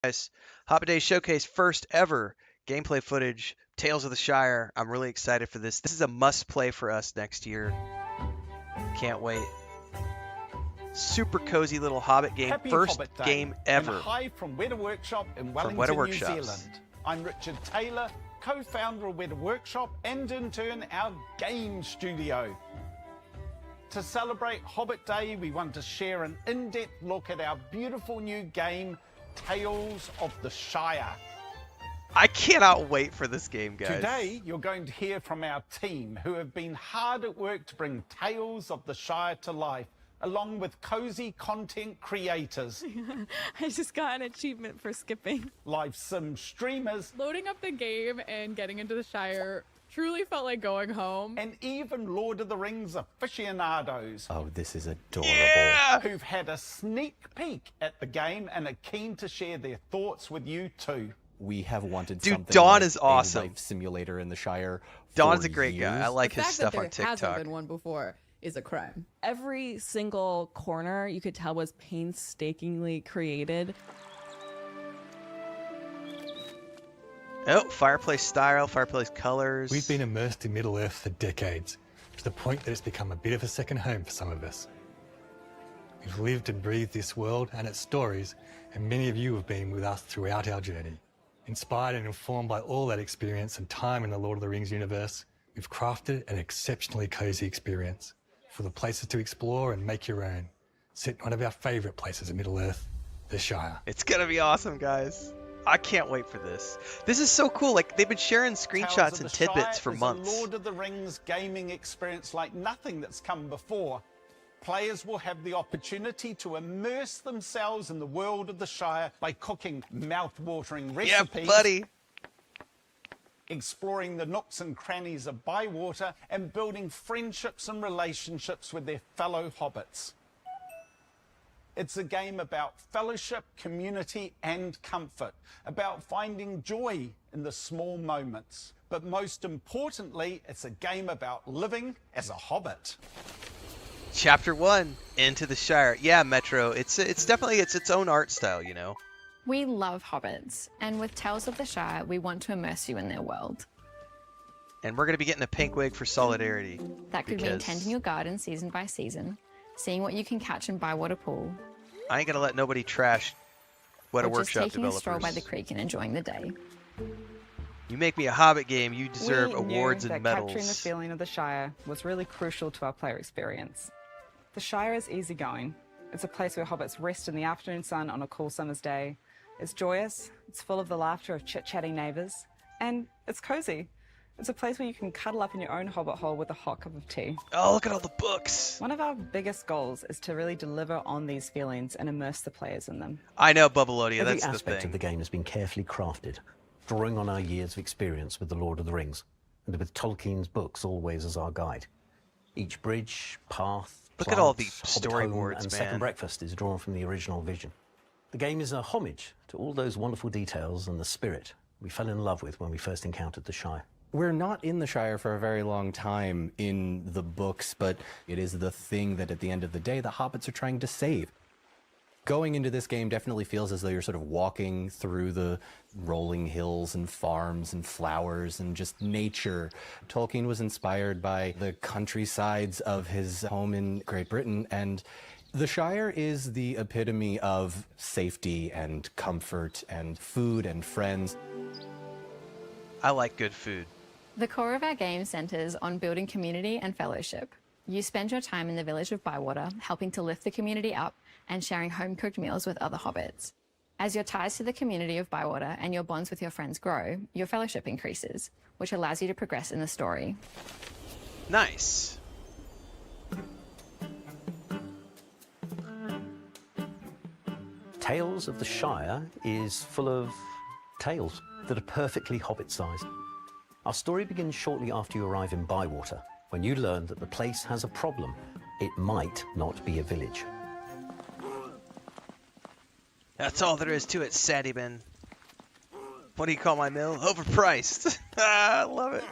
Guys, Hobbit Day Showcase first ever gameplay footage, Tales of the Shire. I'm really excited for this. This is a must play for us next year. Can't wait. Super cozy little Hobbit game. Happy First Hobbit Day, game ever. And hi from Weta Workshop in From Wellington, Weta New Workshops. Zealand. I'm Richard Taylor, co-founder of Weta Workshop and in turn our game studio. To celebrate Hobbit Day, we want to share an in-depth look at our beautiful new game, Tales of the Shire. I cannot wait for this game, guys. Today, you're going to hear from our team who have been hard at work to bring Tales of the Shire to life, along with cozy content creators, I just got an achievement for skipping. live sim streamers, Loading up the game and getting into the Shire truly felt like going home. and even Lord of the Rings aficionados Oh, this is adorable. Yeah! who've had a sneak peek at the game and are keen to share their thoughts with you too. We have wanted Dude, something Dawn like is awesome. a life simulator in the Shire. Don's for a great guy. years. I like The his fact stuff that on there hasn't TikTok. been one before is a crime. Every single corner you could tell was painstakingly created. Oh, fireplace style, fireplace colors. We've been immersed in Middle-earth for decades, to the point that it's become a bit of a second home for some of us. We've lived and breathed this world and its stories, and many of you have been with us throughout our journey. Inspired and informed by all that experience and time in the Lord of the Rings universe, we've crafted an exceptionally cozy experience for the places to explore and make your own. Set in one of our favourite places in Middle-earth, the Shire. It's gonna be awesome, guys. I can't wait for this. This is so cool. Like, they've been sharing Tales screenshots of and the Shire tidbits for is months. a Lord of the Rings gaming experience like nothing that's come before. Players will have the opportunity to immerse themselves in the world of the Shire by cooking mouth-watering Yeah, recipes, buddy. exploring the nooks and crannies of Bywater, and building friendships and relationships with their fellow hobbits. It's a game about fellowship, community, and comfort, about finding joy in the small moments. But most importantly, it's a game about living as a hobbit. Chapter 1, Into the Shire. Yeah, Metro. It's definitely its own art style, you know. We love hobbits, and with Tales of the Shire, we want to immerse you in their world. And we're gonna be getting a pink wig for solidarity. That could mean because tending your garden season by season, seeing what you can catch in Bywater Pool, I ain't gonna let nobody trash Weta or just Workshop taking a stroll by developers. the creek and enjoying the day. You make me a Hobbit game, you deserve We awards knew and that medals. capturing the feeling of the Shire was really crucial to our player experience. The Shire is easygoing. It's a place where hobbits rest in the afternoon sun on a cool summer's day. It's joyous, it's full of the laughter of chit-chatting neighbours, and it's cozy. It's a place where you can cuddle up in your own hobbit hole with a hot cup of tea. Oh, look at all the books. One of our biggest goals is to really deliver on these feelings and immerse the players in them. I know, Bubbleodia, Every that's the aspect thing. of the game has been carefully crafted, drawing on our years of experience with the Lord of the Rings, and with Tolkien's books always as our guide. Each bridge, path, Look at all plants, the hobbit home, storyboards, and man. second breakfast is drawn from the original vision. The game is a homage to all those wonderful details and the spirit we fell in love with when we first encountered the Shire. We're not in the Shire for a very long time in the books, but it is the thing that at the end of the day, the hobbits are trying to save. Going into this game definitely feels as though you're sort of walking through the rolling hills and farms and flowers and just nature. Tolkien was inspired by the countrysides of his home in Great Britain, and the Shire is the epitome of safety and comfort and food and friends. I like good food. The core of our game centres on building community and fellowship. You spend your time in the village of Bywater, helping to lift the community up and sharing home-cooked meals with other hobbits. As your ties to the community of Bywater and your bonds with your friends grow, your fellowship increases, which allows you to progress in the story. Nice. Tales of the Shire is full of tales that are perfectly hobbit-sized. Our story begins shortly after you arrive in Bywater, when you learn that the place has a problem. It might not be a village. That's all there is to it, Sandyman. What do you call my mill? Overpriced. I love it.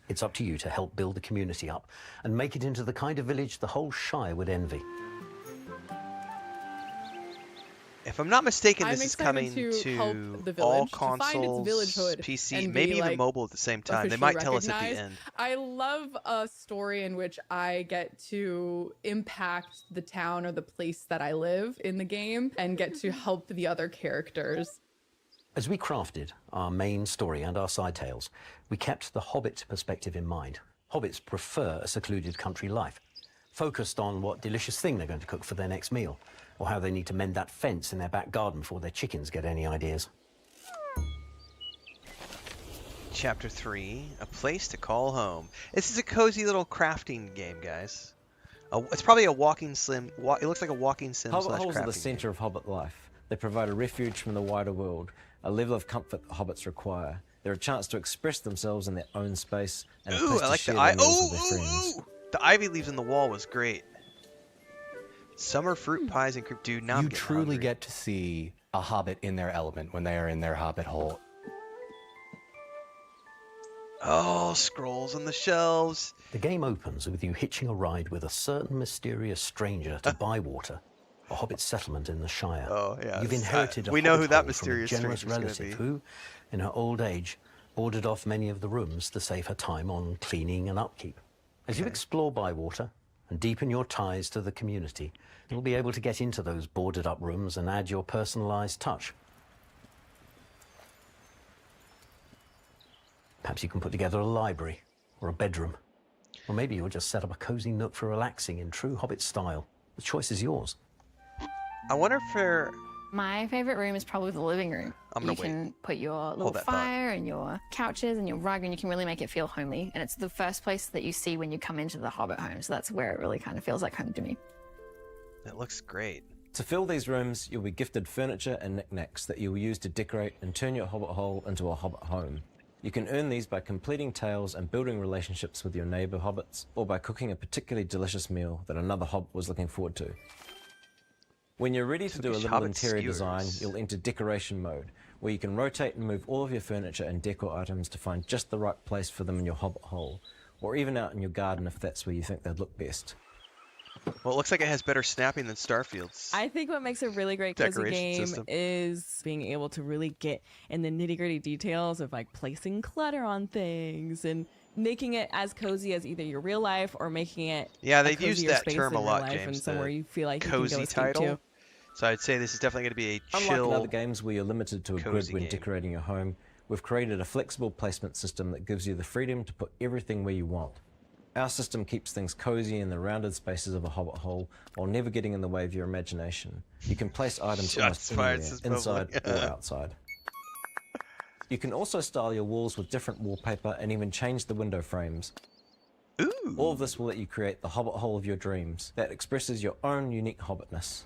It's up to you to help build the community up and make it into the kind of village the whole Shire would envy. If I'm not mistaken, I'm this is excited coming to help the all village to find its consoles, villagehood PC, and maybe be, even like, mobile at the same time. They officially might tell us at the recognized. end. I love a story in which I get to impact the town or the place that I live in the game and get to help the other characters. As we crafted our main story and our side tales, we kept the Hobbit perspective in mind. Hobbits prefer a secluded country life, focused on what delicious thing they're going to cook for their next meal, or how they need to mend that fence in their back garden before their chickens get any ideas. Chapter 3, A Place to Call Home. This is a cozy little crafting game, guys. It's probably a walking sim. It looks like a walking sim Hobbit slash holes are the crafting centre of Hobbit life. They provide a refuge from the wider world, a level of comfort that Hobbits require. They're a chance to express themselves in their own space and a Ooh, place I to like share the their meals with their friends. The ivy leaves in the wall was great. Summer fruit pies and cream. Dude, now I'm You getting truly hungry. get to see a Hobbit in their element when they are in their Hobbit hole. Oh, scrolls on the shelves. The game opens with you hitching a ride with a certain mysterious stranger to Bywater, a Hobbit settlement in the Shire. Oh, yeah. You've inherited a we know Hobbit who that hole from a mysterious generous stranger's gonna relative be. who, in her old age, boarded off many of the rooms to save her time on cleaning and upkeep. As you explore Bywater and deepen your ties to the community, you'll be able to get into those boarded up rooms and add your personalized touch. Perhaps you can put together a library or a bedroom. Or maybe you'll just set up a cozy nook for relaxing in true Hobbit style. The choice is yours. I wonder if they're... My favorite room is probably the living room. I'm gonna You can put your little that thought. fire and your couches and your rug, and you can really make it feel homely. And it's the first place that you see when you come into the Hobbit home, so that's where it really kind of feels like home to me. That looks great. To fill these rooms, you'll be gifted furniture and knickknacks that you'll use to decorate and turn your Hobbit hole into a Hobbit home. You can earn these by completing tales and building relationships with your neighbour Hobbits, or by cooking a particularly delicious meal that another Hobbit was looking forward to. When you're ready to do a Cookish little Hobbit interior skewers. design, you'll enter decoration mode, where you can rotate and move all of your furniture and decor items to find just the right place for them in your Hobbit hole, or even out in your garden if that's where you think they'd look best. Well, it looks like it has better snapping than Starfield's. I think what makes a really great cozy Decoration game system. is being able to really get in the nitty-gritty details of like placing clutter on things and making it as cozy as either your real life or making it Yeah, a they've used cozier that space term in a real lot, life and James. somewhere The you feel like you can go cozy escape title. to. So I'd say this is definitely going to be a Unlike chill. in other games where you're limited to a grid cozy when game. decorating your home, we've created a flexible placement system that gives you the freedom to put everything where you want. Our system keeps things cozy in the rounded spaces of a Hobbit hole while never getting in the way of your imagination. You can place items Shots almost fired, anywhere, says inside public. or outside. You can also style your walls with different wallpaper and even change the window frames. Ooh. All of this will let you create the Hobbit hole of your dreams that expresses your own unique Hobbitness.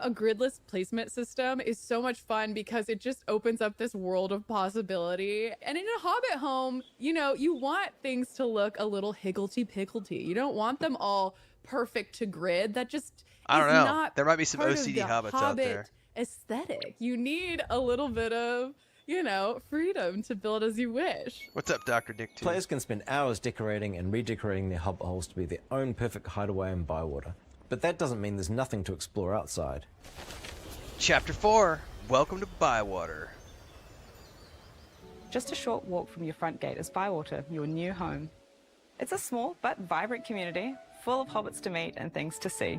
A gridless placement system is so much fun because it just opens up this world of possibility. And in a Hobbit home, you know, you want things to look a little higgledy-piggledy. You don't want them all perfect to grid. That just I don't is know. not There might be some part of OCD the Hobbits out Hobbit there. aesthetic. You need a little bit of, you know, freedom to build as you wish. What's up, Dr. Dick? Players can spend hours decorating and redecorating their Hobbit holes to be their own perfect hideaway in Bywater. But that doesn't mean there's nothing to explore outside. Chapter 4, Welcome to Bywater. Just a short walk from your front gate is Bywater, your new home. It's a small but vibrant community, full of hobbits to meet and things to see.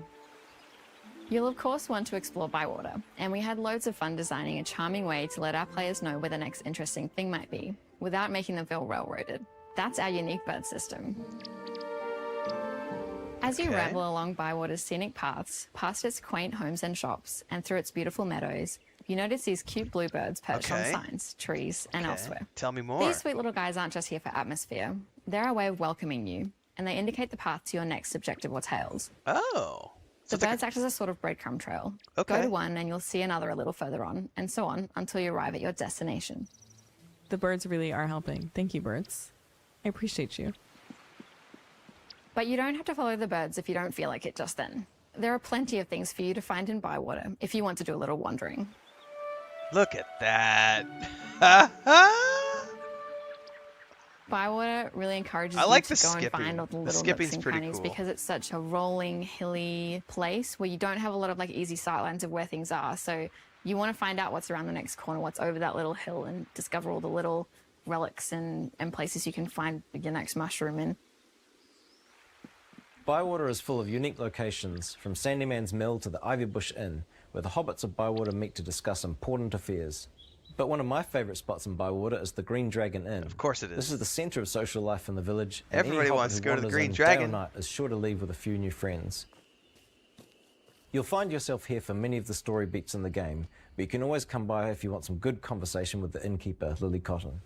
You'll of course want to explore Bywater, and we had loads of fun designing a charming way to let our players know where the next interesting thing might be, without making them feel railroaded. That's our unique bird system. As you Okay. ramble along Bywater's scenic paths, past its quaint homes and shops, and through its beautiful meadows, you notice these cute bluebirds perched on Okay. signs, trees, and Okay. elsewhere. Tell me more. These sweet little guys aren't just here for atmosphere. They're a way of welcoming you, and they indicate the path to your next objective or tales. Oh. The So it's like birds act as a sort of breadcrumb trail. Okay. Go to one and you'll see another a little further on, and so on until you arrive at your destination. The birds really are helping. Thank you, birds. I appreciate you. But you don't have to follow the birds if you don't feel like it just then. There are plenty of things for you to find in Bywater if you want to do a little wandering. Look at that. Bywater really encourages I like you the to go and skipping. find all the The little skipping's nooks and pretty crannies cool. because it's such a rolling, hilly place where you don't have a lot of like easy sightlines of where things are. So you want to find out what's around the next corner, what's over that little hill, and discover all the little relics and places you can find your next mushroom in. Bywater is full of unique locations, from Sandyman's Mill to the Ivy Bush Inn, where the hobbits of Bywater meet to discuss important affairs. But one of my favourite spots in Bywater is the Green Dragon Inn. Of course it is. This is the centre of social life in the village, and Everybody any hobbit wants who to go to the wanders Green in Dragon. Day or night is sure to leave with a few new friends. You'll find yourself here for many of the story beats in the game, but you can always come by if you want some good conversation with the innkeeper, Lily Cotton.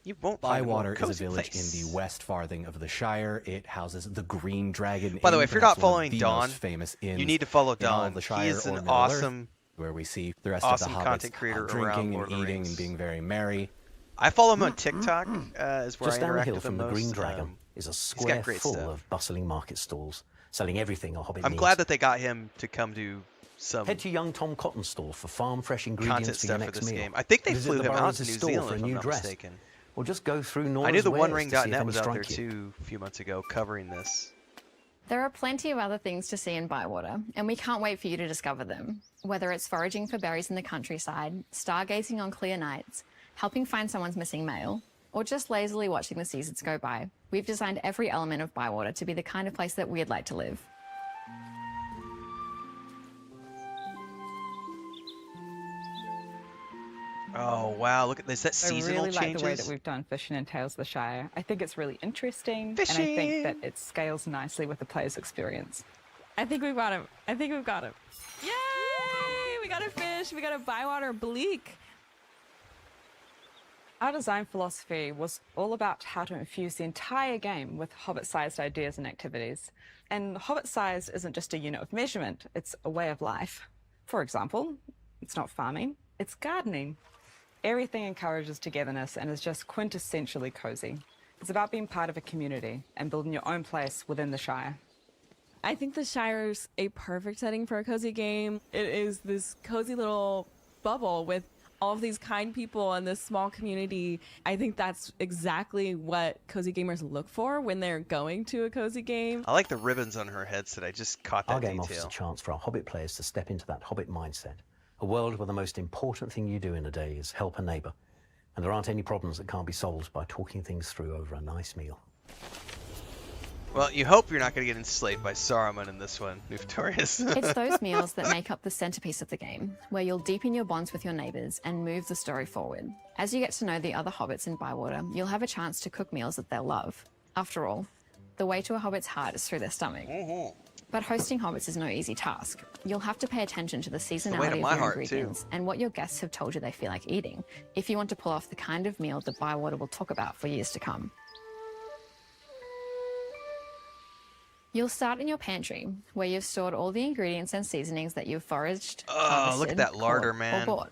You won't find more Bywater is a cozy village place. in the West Farthing of the Shire. It houses the Green Dragon By the Inn, way, if you're perhaps not one of following the Don, most famous inns you need to follow in all Don. of the He Shire is or an Middle Earth, awesome, where we see the rest awesome of the content hobbits creator around drinking Lord of and the eating Rings. and being very merry. I follow him on TikTok, is where Just I down the interact hill with from him the most. Green Dragon is a got square great full stuff. of bustling market stalls, selling everything a hobbit I'm needs. glad that they got him to come do some Head to young Tom Cotton's store for farm-fresh content ingredients for your stuff for next this meal. game. I think they Visit flew the him out Burrows' to New store Zealand, for a if I'm new not dress. mistaken. Or just go through Nora's I knew the wares to see if OneRing.net any was out there strike you. too a few months ago covering this. There are plenty of other things to see in Bywater, and we can't wait for you to discover them. Whether it's foraging for berries in the countryside, stargazing on clear nights, helping find someone's missing mail, or just lazily watching the seasons go by, we've designed every element of Bywater to be the kind of place that we'd like to live. Oh wow, look at this. That I seasonal really like changes. the way that we've done fishing in Tales of the Shire. I think it's really interesting, and I Fishing! think that it scales nicely with the player's experience. I think we've got him. I think we've got him. Yay! We got a fish. We got a Bywater bleak. Our design philosophy was all about how to infuse the entire game with hobbit-sized ideas and activities. And hobbit-sized isn't just a unit of measurement, it's a way of life. For example, it's not farming, it's gardening. Everything encourages togetherness and is just quintessentially cozy. It's about being part of a community and building your own place within the Shire. I think the Shire's a perfect setting for a cozy game. It is this cozy little bubble with all of these kind people and this small community. I think that's exactly what cozy gamers look for when they're going to a cozy game. I like the ribbons on her headset. I just caught that Our game offers detail. a chance for our Hobbit players to step into that Hobbit mindset, a world where the most important thing you do in a day is help a neighbour, and there aren't any problems that can't be solved by talking things through over a nice meal. Well, you hope you're not going to get enslaved by Saruman in this one, Victorious. It's those meals that make up the centerpiece of the game, where you'll deepen your bonds with your neighbors and move the story forward. As you get to know the other hobbits in Bywater, you'll have a chance to cook meals that they'll love. After all, the way to a hobbit's heart is through their stomach. But hosting hobbits is no easy task. You'll have to pay attention to the seasonality of my your heart, too. ingredients and what your guests have told you they feel like eating, if you want to pull off the kind of meal that Bywater will talk about for years to come. You'll start in your pantry, where you've stored all the ingredients and seasonings that you've foraged, Oh, look at harvested, that larder, caught, man. or bought.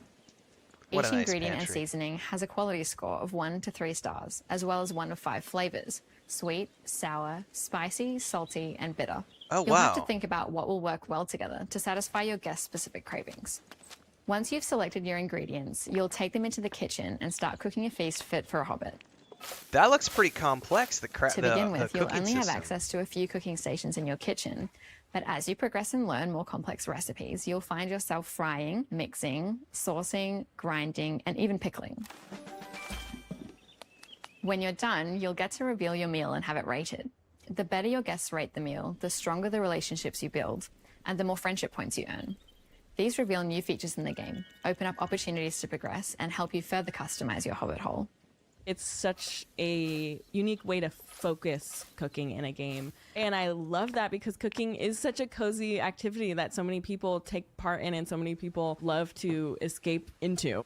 What a Each nice ingredient and pantry. seasoning has a quality score of 1 to 3 stars, as well as 1 of 5 flavors: sweet, sour, spicy, salty, and bitter. Oh, You'll have to wow. think about what will work well together to satisfy your guests' specific cravings. Once you've selected your ingredients, you'll take them into the kitchen and start cooking a feast fit for a hobbit. That looks pretty complex. To begin with, you'll cooking only have system. access to a few cooking stations in your kitchen, but as you progress and learn more complex recipes, you'll find yourself frying, mixing, saucing, grinding, and even pickling. When you're done, you'll get to reveal your meal and have it rated. The better your guests rate the meal, the stronger the relationships you build, and the more friendship points you earn. These reveal new features in the game, open up opportunities to progress, and help you further customize your hobbit hole. It's such a unique way to focus cooking in a game. And I love that because cooking is such a cozy activity that so many people take part in and so many people love to escape into.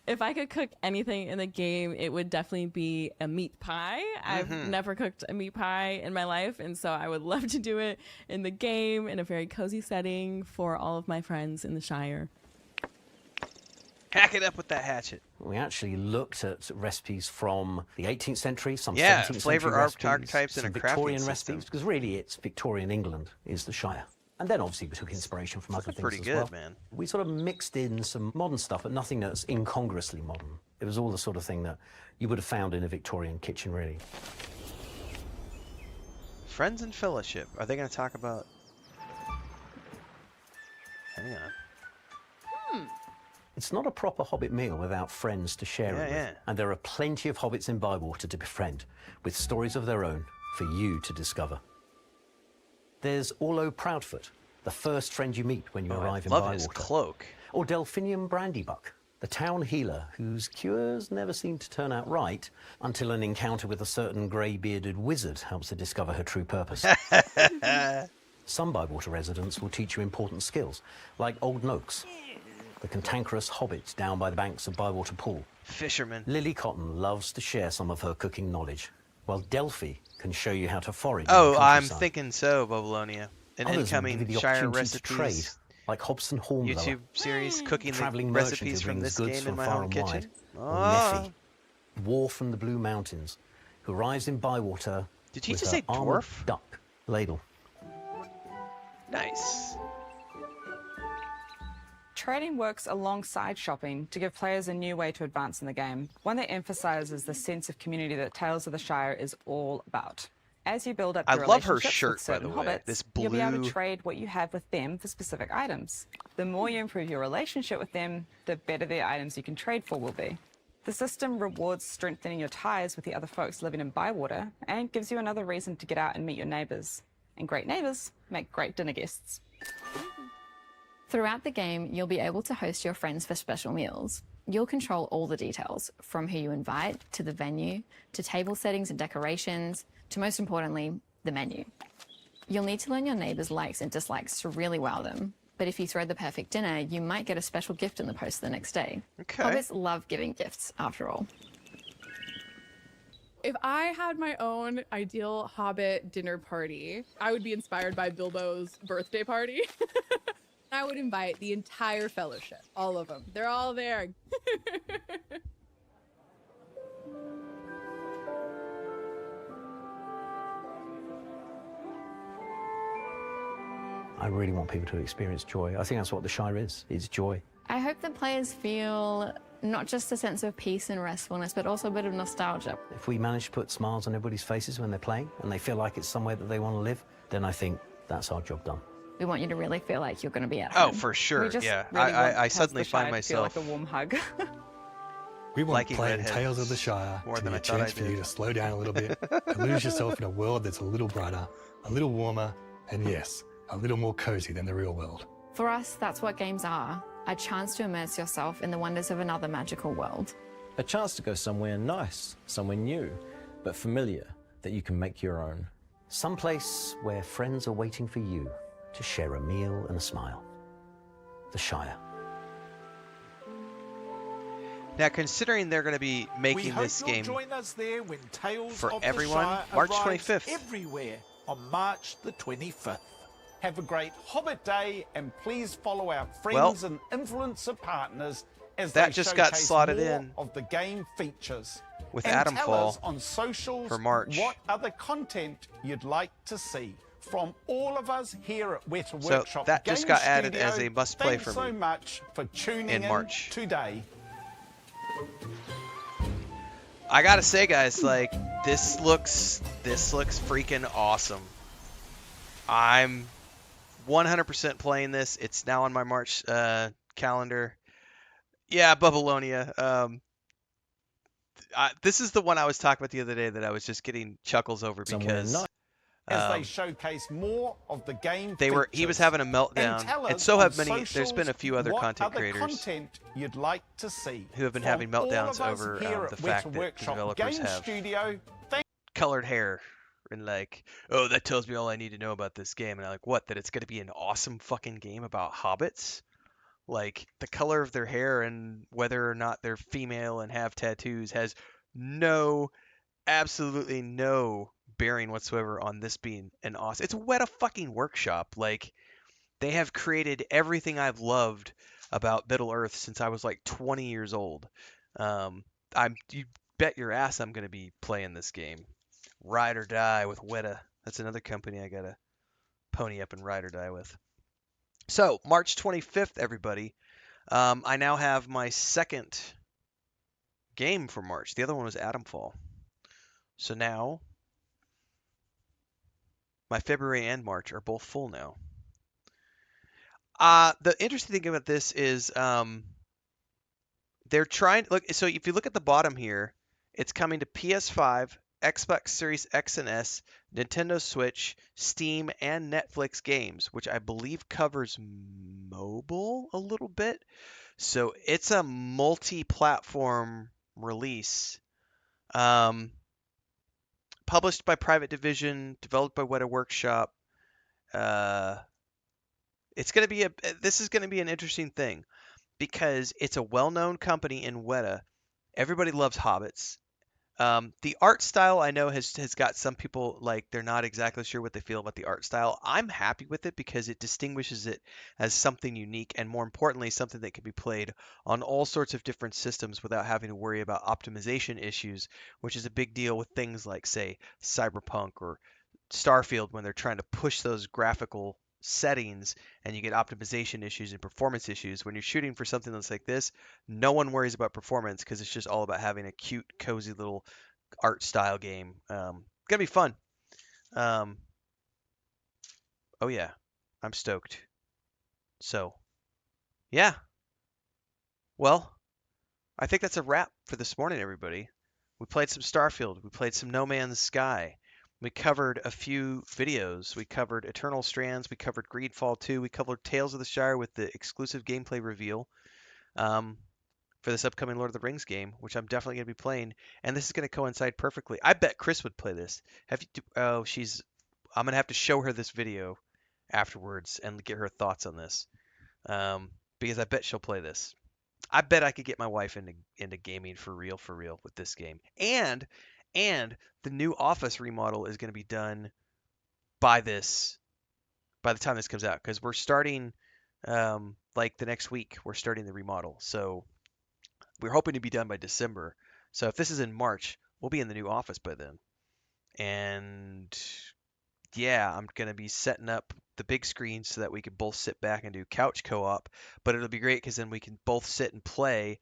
If I could cook anything in the game, it would definitely be a meat pie. I've never cooked a meat pie in my life, and so I would love to do it in the game in a very cozy setting for all of my friends in the Shire. Hack it up with that hatchet. We actually looked at recipes from the 18th century, some Yeah, 17th flavor century recipes, archetypes and some a crafting Victorian system. recipes, because really it's Victorian England is the Shire. And then obviously we took inspiration from other Looking things pretty as good, well. man. We sort of mixed in some modern stuff, but nothing that's incongruously modern. It was all the sort of thing that you would have found in a Victorian kitchen, really. Friends and Fellowship. Are they going to talk about... Hang on. It's not a proper Hobbit meal without friends to share it with. Yeah. And there are plenty of hobbits in Bywater to befriend, with stories of their own for you to discover. There's Orlo Proudfoot, the first friend you meet when you arrive in Love Bywater. his cloak. Or Delphinium Brandybuck, the town healer whose cures never seem to turn out right until an encounter with a certain grey-bearded wizard helps her discover her true purpose. Some Bywater residents will teach you important skills, like Old Noakes, the cantankerous hobbit down by the banks of Bywater Pool. Fisherman. Lily Cotton loves to share some of her cooking knowledge, while Delphi can show you how to forage. Oh, in the I'm countryside. thinking so, Babylonia. An Others will give you incoming the Shire opportunity to trade, recipes like Hobson Hornblower, YouTube series cooking the travelling merchant recipes who from brings this goods game from in my far home and kitchen. wide, or Neffy, dwarf from the Blue Mountains, who arrives in Bywater Did he with just her say armoured dwarf? duck ladle. Nice. Trading works alongside shopping to give players a new way to advance in the game, one that emphasises the sense of community that Tales of the Shire is all about. As you build up I your love her relationships shirt, with by certain the way. hobbits, This you'll be able blue- to trade what you have with them for specific items. The more you improve your relationship with them, the better the items you can trade for will be. The system rewards strengthening your ties with the other folks living in Bywater and gives you another reason to get out and meet your neighbours. And great neighbours make great dinner guests. Throughout the game, you'll be able to host your friends for special meals. You'll control all the details, from who you invite, to the venue, to table settings and decorations, to most importantly, the menu. You'll need to learn your neighbours' likes and dislikes to really wow them. But if you throw the perfect dinner, you might get a special gift in the post the next day. Okay. Hobbits love giving gifts, after all. If I had my own ideal Hobbit dinner party, I would be inspired by Bilbo's birthday party. I would invite the entire Fellowship, all of them. They're all there. I really want people to experience joy. I think that's what the Shire is. It's joy. I hope that players feel not just a sense of peace and restfulness, but also a bit of nostalgia. If we manage to put smiles on everybody's faces when they're playing and they feel like it's somewhere that they want to live, then I think that's our job done. We want you to really feel like you're going to be at Oh, home. for sure. We just Yeah. really want I Tales suddenly of the Shire find to feel myself like a warm hug. We want liking playing redheads Tales of the Shire more to than be I a thought I chance for you did. to slow down a little bit, to lose yourself in a world that's a little brighter, a little warmer, and yes, a little more cozy than the real world. For us, that's what games are. A chance to immerse yourself in the wonders of another magical world. A chance to go somewhere nice, somewhere new, but familiar, that you can make your own. Someplace where friends are waiting for you to share a meal and a smile. The Shire. Now, considering they're going to be We making hope this you'll game join us there when Tales for of everyone, the Shire March arrives 25th. everywhere on March the 25th. Have a great Hobbit Day, and please follow our friends and influencer partners as that they just got showcase slotted more in of the game features. with And Adam tell Fall us on socials for March. what other content you'd like to see. From all of us here at Weta So Workshop that just Game got added Studio, as a must-play thanks for so me much for tuning in March. today. I gotta say, guys, like this looks freaking awesome. I'm 100% playing this. It's now on my March calendar. Yeah, Babylonia. This is the one I was talking about the other day that I was just getting chuckles over Somewhere because nice. As they showcase more of the game he was features. having a meltdown, tell and us so on have many. There's socials been a few other what content other creators content you'd like to see. who have been From having all meltdowns of us over here the at fact Weta that Workshop developers Game have Studio, colored hair and like, oh, that tells me all I need to know about this game. And I'm like, what? That it's going to be an awesome fucking game about hobbits? Like the color of their hair and whether or not they're female and have tattoos has absolutely no bearing whatsoever on this being an awesome. It's Weta fucking Workshop. Like they have created everything I've loved about Middle Earth since I was like 20 years old. You bet your ass I'm going to be playing this game. Ride or Die with Weta. That's another company I got to pony up and ride or die with. So March 25th, everybody. I now have my second game for March. The other one was Atomfall. So now my February and March are both full now. The interesting thing about this is they're trying look. So if you look at the bottom here, it's coming to PS5, Xbox Series X and S, Nintendo Switch, Steam, and Netflix games, which I believe covers mobile a little bit. So it's a multi-platform release. Published by Private Division, developed by Weta Workshop. This is gonna be an interesting thing because it's a well-known company in Weta. Everybody loves Hobbits. The art style I know has got some people like they're not exactly sure what they feel about the art style. I'm happy with it because it distinguishes it as something unique and more importantly something that can be played on all sorts of different systems without having to worry about optimization issues, which is a big deal with things like say Cyberpunk or Starfield when they're trying to push those graphical settings and you get optimization issues and performance issues. When you're shooting for something that's like this, no one worries about performance because it's just all about having a cute, cozy little art style game. Gonna be fun. Um, oh yeah, I'm stoked. So yeah, well, I think that's a wrap for this morning, everybody. We played some Starfield. We played some No Man's Sky. We covered a few videos. We covered Eternal Strands. We covered Greedfall 2. We covered Tales of the Shire with the exclusive gameplay reveal for this upcoming Lord of the Rings game, which I'm definitely going to be playing. And this is going to coincide perfectly. I bet Chris would play this. Have you? Oh, I'm going to have to show her this video afterwards and get her thoughts on this because I bet she'll play this. I bet I could get my wife into gaming for real with this game. And the new office remodel is going to be done by the time this comes out because we're starting like the next week we're starting the remodel. So we're hoping to be done by December. So if this is in March, we'll be in the new office by then. And yeah, I'm going to be setting up the big screen so that we can both sit back and do couch co-op. But it'll be great because then we can both sit and play.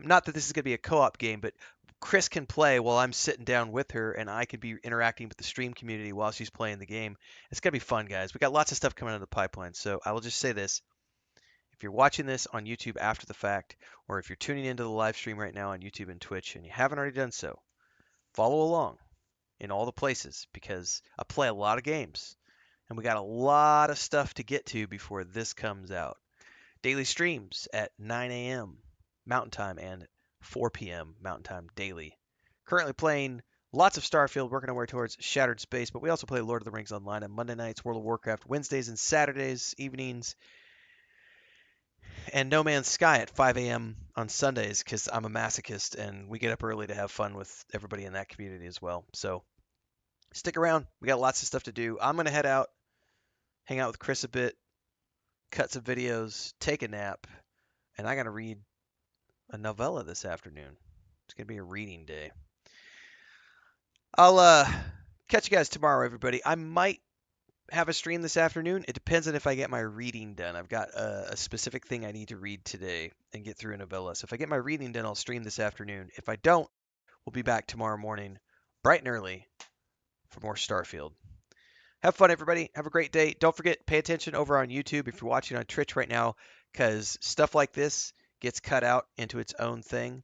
Not that this is going to be a co-op game, but Chris can play while I'm sitting down with her, and I could be interacting with the stream community while she's playing the game. It's going to be fun, guys. We got lots of stuff coming out of the pipeline. So I will just say this. If you're watching this on YouTube after the fact, or if you're tuning into the live stream right now on YouTube and Twitch and you haven't already done so, follow along in all the places because I play a lot of games and we got a lot of stuff to get to before this comes out. Daily streams at 9 a.m. Mountain Time and 4 p.m. Mountain Time daily. Currently playing lots of Starfield, working our way towards Shattered Space, but we also play Lord of the Rings Online on Monday nights, World of Warcraft Wednesdays and Saturdays evenings, and No Man's Sky at 5 a.m. on Sundays because I'm a masochist and we get up early to have fun with everybody in that community as well. So stick around. We got lots of stuff to do. I'm going to head out, hang out with Chris a bit, cut some videos, take a nap, and I got to read a novella this afternoon. It's going to be a reading day. I'll catch you guys tomorrow, everybody. I might have a stream this afternoon. It depends on if I get my reading done. I've got a specific thing I need to read today and get through a novella. So if I get my reading done, I'll stream this afternoon. If I don't, we'll be back tomorrow morning, bright and early, for more Starfield. Have fun, everybody. Have a great day. Don't forget, pay attention over on YouTube if you're watching on Twitch right now, because stuff like this gets cut out into its own thing.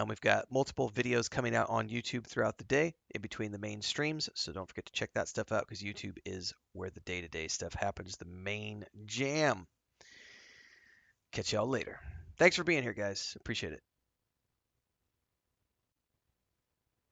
We've got multiple videos coming out on YouTube throughout the day in between the main streams, so don't forget to check that stuff out because YouTube is where the day-to-day stuff happens, the main jam. Catch y'all later. Thanks for being here, guys. Appreciate it.